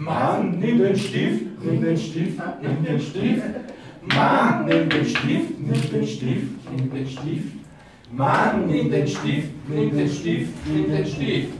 Mann, nimm den Stift, nimm den Stift, nimm den Stift. Mann, nimm den Stift, nimm den Stift, nimm den Stift. Mann, nimm den Stift, nimm den Stift, nimm den Stift.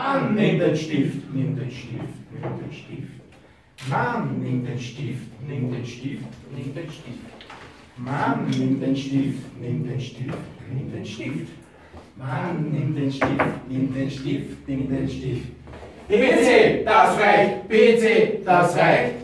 Mann, nimm den Stift, nimm den Stift, nimm den Stift. Mann, nimm den Stift, nimm den Stift, nimm den Stift. Mann, nimm den Stift, nimm den Stift, nimm den Stift. Mann, nimm den Stift, nimm den Stift, nimm den Stift. PC, das reicht, PC, das reicht.